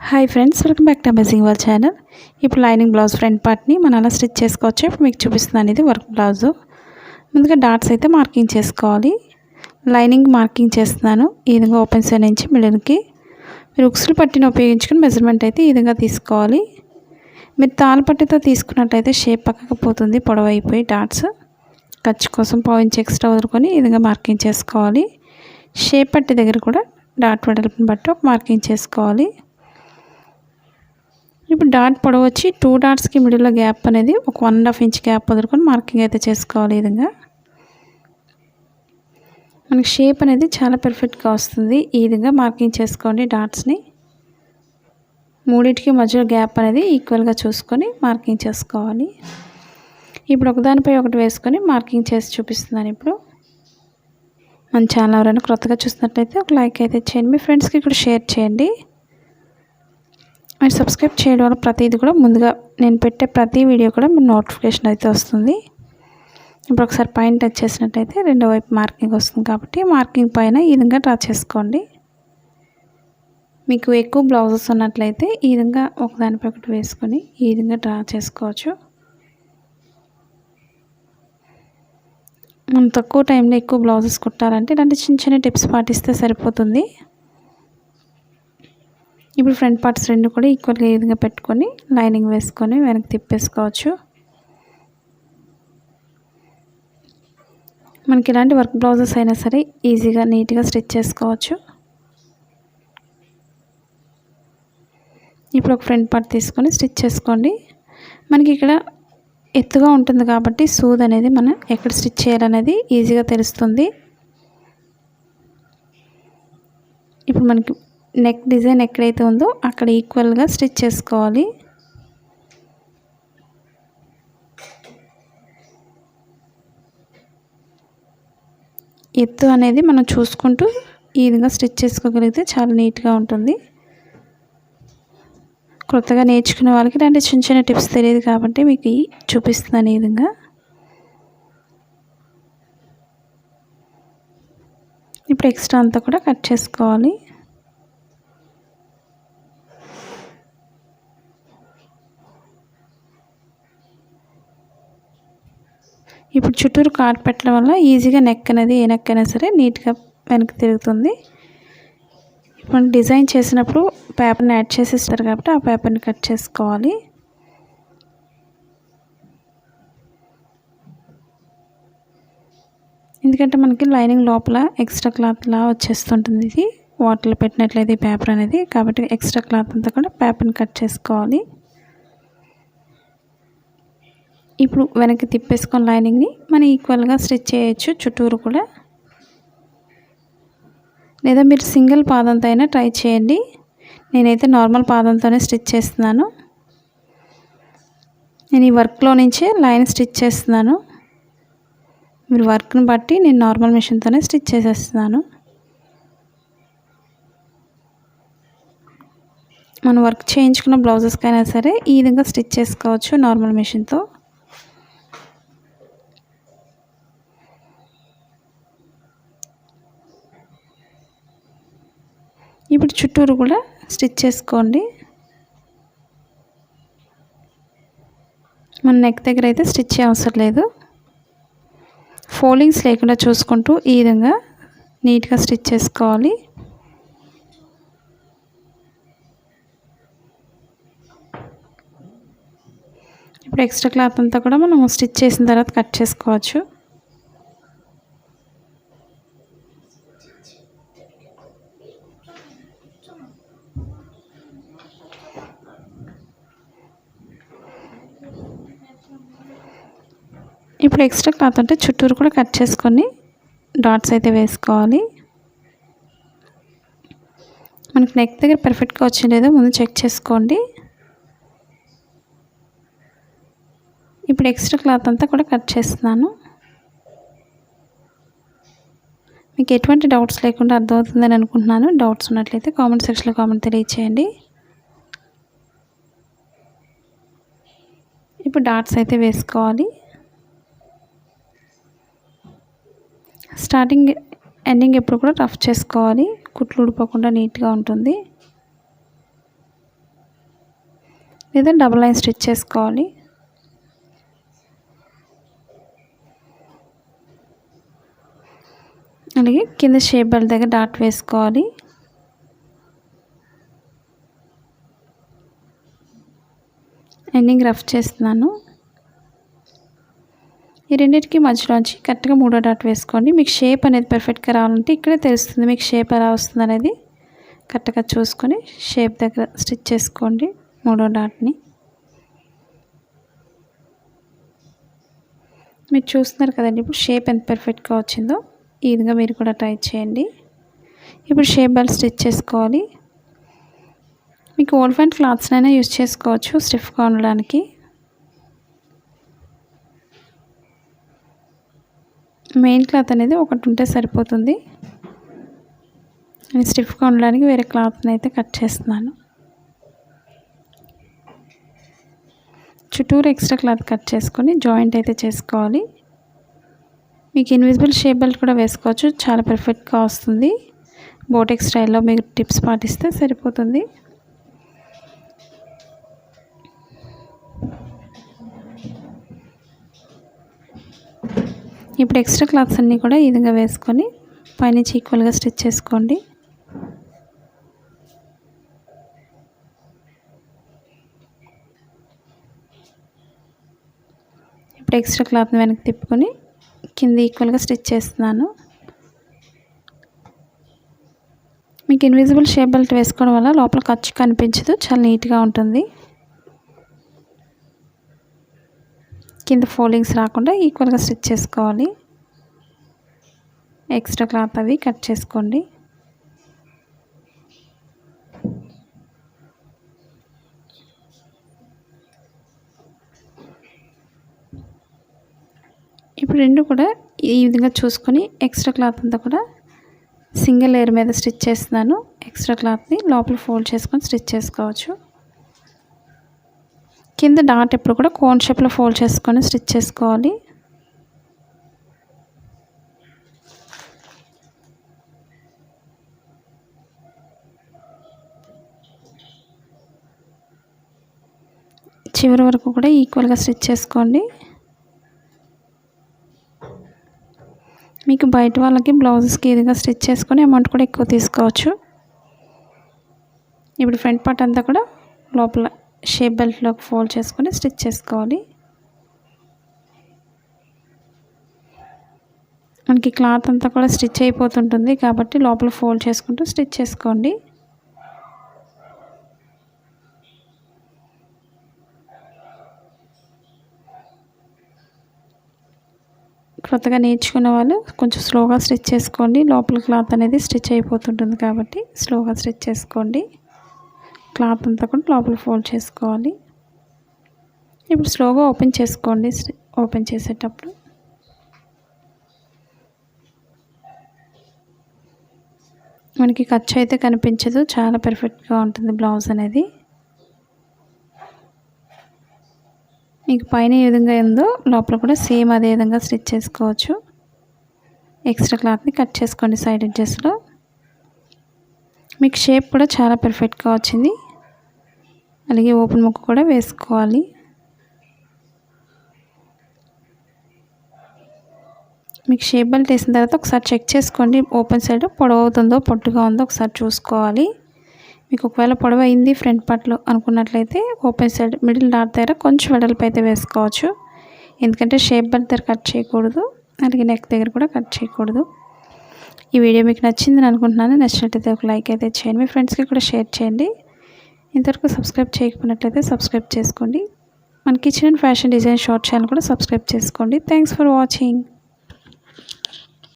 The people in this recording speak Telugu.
Hi friends, welcome back to amazing world channel. ఇప్పుడు లైనింగ్ బ్లౌజ్ ఫ్రంట్ పార్ట్ని మనం అలా స్టిచ్ చేసుకోవచ్చు. ఇప్పుడు మీకు చూపిస్తున్నాను, ఇది వర్క్ బ్లౌజు. ముందుగా డాట్స్ అయితే మార్కింగ్ చేసుకోవాలి. లైనింగ్ మార్కింగ్ చేస్తున్నాను. ఈ విధంగా ఓపెన్ సైడ్ నుంచి మిడిల్కి మీరు ఉక్సులు పట్టిని ఉపయోగించుకుని మెజర్మెంట్ అయితే ఈ విధంగా తీసుకోవాలి. మీరు తాళ్ళ పట్టితో తీసుకున్నట్లయితే షేప్ పక్కకు పోతుంది, పొడవైపోయి డాట్స్. ఖర్చు కోసం పావించి ఎక్స్ట్రా వదులుకొని ఈ విధంగా మార్కింగ్ చేసుకోవాలి. షేప్ పట్టి దగ్గర కూడా డాట్ వెడల్పుని బట్టి ఒక మార్కింగ్ చేసుకోవాలి. ఇప్పుడు డాట్ పొడవు వచ్చి 2 డాట్స్కి మిడిల్లో గ్యాప్ అనేది ఒక 1.5 ఇంచ్ గ్యాప్ వదులుకొని మార్కింగ్ అయితే చేసుకోవాలి. ఈ విధంగా మనకి షేప్ అనేది చాలా పర్ఫెక్ట్గా వస్తుంది. ఈ విధంగా మార్కింగ్ చేసుకోండి. డాట్స్ని మూడింటికి మధ్యలో గ్యాప్ అనేది ఈక్వల్గా చూసుకొని మార్కింగ్ చేసుకోవాలి. ఇప్పుడు ఒకదానిపై ఒకటి వేసుకొని మార్కింగ్ చేసి చూపిస్తున్నాను. ఇప్పుడు మన ఛానల్ ఎవరైనా కొత్తగా చూసినట్లయితే ఒక లైక్ అయితే చేయండి, మీ ఫ్రెండ్స్కి కూడా షేర్ చేయండి. మీరు సబ్స్క్రైబ్ చేయడం వల్ల ప్రతిదీ కూడా ముందుగా నేను పెట్టే ప్రతి వీడియో కూడా మీరు నోటిఫికేషన్ అయితే వస్తుంది. ఇప్పుడు ఒకసారి పైన టచ్ చేసినట్టయితే రెండో వైపు మార్కింగ్ వస్తుంది, కాబట్టి మార్కింగ్ పైన ఈ విధంగా డ్రా చేసుకోండి. మీకు ఎక్కువ బ్లౌజెస్ ఉన్నట్లయితే ఈ విధంగా ఒకదానిపై ఒకటి వేసుకొని ఈ విధంగా డ్రా చేసుకోవచ్చు. మనం తక్కువ టైంలో ఎక్కువ బ్లౌజెస్ కుట్టాలంటే ఇలాంటి చిన్న చిన్న టిప్స్ పాటిస్తే సరిపోతుంది. ఇప్పుడు ఫ్రంట్ పార్ట్స్ రెండు కూడా ఈక్వల్గా ఈ విధంగా పెట్టుకొని లైనింగ్ వేసుకొని వెనక్కి తిప్పేసుకోవచ్చు. మనకి ఇలాంటి వర్క్ బ్లౌజెస్ అయినా సరే ఈజీగా నీట్గా స్టిచ్ చేసుకోవచ్చు. ఇప్పుడు ఒక ఫ్రంట్ పార్ట్ తీసుకొని స్టిచ్ చేసుకోండి. మనకి ఇక్కడ ఎత్తుగా ఉంటుంది కాబట్టి సూద్ అనేది మనం ఎక్కడ స్టిచ్ చేయాలనేది ఈజీగా తెలుస్తుంది. ఇప్పుడు మనకి నెక్ డిజైన్ ఎక్కడైతే ఉందో అక్కడ ఈక్వల్గా స్టిచ్ చేసుకోవాలి. ఎత్తు అనేది మనం చూసుకుంటూ ఈ విధంగా స్టిచ్ చేసుకోగలిగితే చాలా నీట్గా ఉంటుంది. కొత్తగా నేర్చుకునే వాళ్ళకి ఇలాంటి చిన్న చిన్న టిప్స్ తెలియదు కాబట్టి మీకు చూపిస్తున్నాను. ఈ విధంగా ఇప్పుడు ఎక్స్ట్రా అంతా కూడా కట్ చేసుకోవాలి. ఇప్పుడు చుట్టూరు కాట్ పెట్టడం వల్ల ఈజీగా నెక్ అనేది ఏ నెక్ అయినా సరే నీట్గా వెనక్కి తిరుగుతుంది. ఇప్పుడు డిజైన్ చేసినప్పుడు పేపర్ని యాడ్ చేసి ఇస్తారు కాబట్టి ఆ పేపర్ని కట్ చేసుకోవాలి. ఎందుకంటే మనకి లైనింగ్ లోపల ఎక్స్ట్రా క్లాత్లా వచ్చేస్తుంటుంది. ఇది వాటర్లో పెట్టినట్లయితే ఈ పేపర్ అనేది, కాబట్టి ఎక్స్ట్రా క్లాత్ అంతా కూడా పేపర్ని కట్ చేసుకోవాలి. ఇప్పుడు వెనక్కి తిప్పేసుకొని లైనింగ్ని మనం ఈక్వల్గా స్టిచ్ చేయొచ్చు చుట్టూరు కూడా, లేదా మీరు సింగిల్ పాదంతో అయినా ట్రై చేయండి. నేనైతే నార్మల్ పాదంతోనే స్టిచ్ చేస్తున్నాను. నేను ఈ వర్క్లో నుంచే లైన్ స్టిచ్ చేస్తున్నాను. మీరు వర్క్ని బట్టి నేను నార్మల్ మిషన్తోనే స్టిచ్ చేసేస్తున్నాను. మనం వర్క్ చేయించుకున్న బ్లౌజెస్కైనా సరే ఈ విధంగా స్టిచ్ చేసుకోవచ్చు నార్మల్ మిషన్తో. ఇప్పుడు చుట్టూరు కూడా స్టిచ్ చేసుకోండి. మన నెక్ దగ్గర అయితే స్టిచ్ అవసరం లేదు. ఫోల్డింగ్స్ లేకుండా చూసుకుంటూ ఈ విధంగా నీట్గా స్టిచ్ చేసుకోవాలి. ఇప్పుడు ఎక్స్ట్రా క్లాత్ అంతా కూడా మనం స్టిచ్ చేసిన తర్వాత కట్ చేసుకోవచ్చు. ఇప్పుడు ఎక్స్ట్రా క్లాత్ అంటే చుట్టూరు కూడా కట్ చేసుకొని డాట్స్ అయితే వేసుకోవాలి. మనకి నెక్ దగ్గర పర్ఫెక్ట్గా వచ్చిందేదో ముందు చెక్ చేసుకోండి. ఇప్పుడు ఎక్స్ట్రా క్లాత్ అంతా కూడా కట్ చేస్తున్నాను. మీకు ఎటువంటి డౌట్స్ లేకుండా అర్థమవుతుందని అనుకుంటున్నాను. డౌట్స్ ఉన్నట్లయితే కామెంట్ సెక్షన్లో కామెంట్ తెలియచేయండి. ఇప్పుడు డాట్స్ అయితే వేసుకోవాలి. స్టార్టింగ్ ఎండింగ్ ఎప్పుడు కూడా రఫ్ చేసుకోవాలి, కుట్లు ఊడిపోకుండా నీట్గా ఉంటుంది. లేదా డబుల్ లైన్ స్టిచ్ చేసుకోవాలి. అలాగే కింద షేప్ బెల్ట్ దగ్గర డాట్ వేసుకోవాలి. ఎండింగ్ రఫ్ చేస్తున్నాను. ఈ రెండింటికి మధ్యలోంచి కరెక్ట్గా 3వ డాట్ వేసుకోండి. మీకు షేప్ అనేది పర్ఫెక్ట్గా రావాలంటే ఇక్కడే తెలుస్తుంది మీకు షేప్ ఎలా వస్తుంది అనేది. కరెక్ట్గా చూసుకొని షేప్ దగ్గర స్టిచ్ చేసుకోండి 3వ డాట్ని. మీరు చూస్తున్నారు కదండి ఇప్పుడు షేప్ ఎంత పర్ఫెక్ట్గా వచ్చిందో. ఈ విధంగా మీరు కూడా ట్రై చేయండి. ఇప్పుడు షేప్ బెల్ట్ స్టిచ్ చేసుకోవాలి. మీకు ఓల్డ్ ఫ్యాంట్ క్లాత్స్నైనా యూజ్ చేసుకోవచ్చు స్టిఫ్గా ఉండడానికి. మెయిన్ క్లాత్ అనేది ఒకటి ఉంటే సరిపోతుంది. నేను స్టిఫ్గా ఉండడానికి వేరే క్లాత్ని అయితే కట్ చేస్తున్నాను. చుట్టూరు ఎక్స్ట్రా క్లాత్ కట్ చేసుకొని జాయింట్ అయితే చేసుకోవాలి. మీకు ఇన్విజిబుల్ షేప్ బెల్ట్ కూడా వేసుకోవచ్చు, చాలా పర్ఫెక్ట్గా వస్తుంది. బోటెక్ స్టైల్లో మీరు టిప్స్ పాటిస్తే సరిపోతుంది. ఇప్పుడు ఎక్స్ట్రా క్లాత్స్ అన్నీ కూడా ఈ విధంగా వేసుకొని పైనుంచి ఈక్వల్గా స్టిచ్ చేసుకోండి. ఇప్పుడు ఎక్స్ట్రా క్లాత్ని వెనక్కి తిప్పుకొని కింద ఈక్వల్గా స్టిచ్ చేస్తున్నాను. మీకు ఇన్విజిబుల్ షేప్ బెల్ట్ వేసుకోవడం వల్ల లోపల ఖర్చు కనిపించదు, చాలా నీట్గా ఉంటుంది. కింద ఫోల్డింగ్స్ రాకుండా ఈక్వల్గా స్టిచ్ చేసుకోవాలి. ఎక్స్ట్రా క్లాత్ అవి కట్ చేసుకోండి. ఇప్పుడు రెండు కూడా ఈ విధంగా చూసుకొని ఎక్స్ట్రా క్లాత్ అంతా కూడా సింగిల్ లేయర్ మీద స్టిచ్ చేస్తున్నాను. ఎక్స్ట్రా క్లాత్ని లోపల ఫోల్డ్ చేసుకొని స్టిచ్ చేసుకోవచ్చు. కింద డాట్ ఎప్పుడు కూడా కోన్ షేప్లో ఫోల్డ్ చేసుకొని స్టిచ్ చేసుకోవాలి. చివరి వరకు కూడా ఈక్వల్గా స్టిచ్ చేసుకోండి. మీకు బయట వాళ్ళకి బ్లౌజెస్కి ఈ విధంగా స్టిచ్ చేసుకొని అమౌంట్ కూడా ఎక్కువ తీసుకోవచ్చు. ఇప్పుడు ఫ్రంట్ పార్ట్ అంతా కూడా లోపల షేప్ బెల్ట్లోకి ఫోల్డ్ చేసుకొని స్టిచ్ చేసుకోవాలి. మనకి క్లాత్ అంతా కూడా స్టిచ్ అయిపోతుంటుంది కాబట్టి లోపల ఫోల్డ్ చేసుకుంటూ స్టిచ్ చేసుకోండి. కొత్తగా నేర్చుకునే వాళ్ళు కొంచెం స్లోగా స్టిచ్ చేసుకోండి. లోపల క్లాత్ అనేది స్టిచ్ అయిపోతుంటుంది కాబట్టి స్లోగా స్టిచ్ చేసుకోండి. క్లాత్ అంతా కూడా లోపల ఫోల్డ్ చేసుకోవాలి. ఇప్పుడు స్లోగా ఓపెన్ చేసుకోండి. ఓపెన్ చేసేటప్పుడు మనకి ఖర్చు అయితే కనిపించదు, చాలా పర్ఫెక్ట్గా ఉంటుంది బ్లౌజ్ అనేది. మీకు పైన ఏ విధంగా ఉందో లోపల కూడా సేమ్ అదే విధంగా స్టిచ్ చేసుకోవచ్చు. ఎక్స్ట్రా క్లాత్ని కట్ చేసుకోండి సైడ్ ఎడ్జెస్లో. మీకు షేప్ కూడా చాలా పర్ఫెక్ట్గా వచ్చింది. అలాగే ఓపెన్ ముక్క కూడా వేసుకోవాలి. మీకు షేప్ బెల్ట్ వేసిన తర్వాత ఒకసారి చెక్ చేసుకోండి. ఓపెన్ సైడ్ పొడవు అవుతుందో పొట్టుగా ఉందో ఒకసారి చూసుకోవాలి. మీకు ఒకవేళ పొడవు అయింది ఫ్రంట్ పార్ట్లో అనుకున్నట్లయితే ఓపెన్ సైడ్ మిడిల్ డాట్ దగ్గర కొంచెం వెడల్పు అయితే వేసుకోవచ్చు. ఎందుకంటే షేప్ బెల్ట్ దగ్గర కట్ చేయకూడదు, అలాగే నెక్ దగ్గర కూడా కట్ చేయకూడదు. ఈ వీడియో మీకు నచ్చిందని అనుకుంటున్నాను. నచ్చినట్లయితే ఒక లైక్ అయితే చేయండి, మీ ఫ్రెండ్స్కి కూడా షేర్ చేయండి. ఇంతవరకు సబ్స్క్రైబ్ చేయకపోయినట్లయితే సబ్స్క్రైబ్ చేసుకోండి. మన kitchen and fashion design short channel కూడా సబ్స్క్రైబ్ చేసుకోండి. Thanks for watching.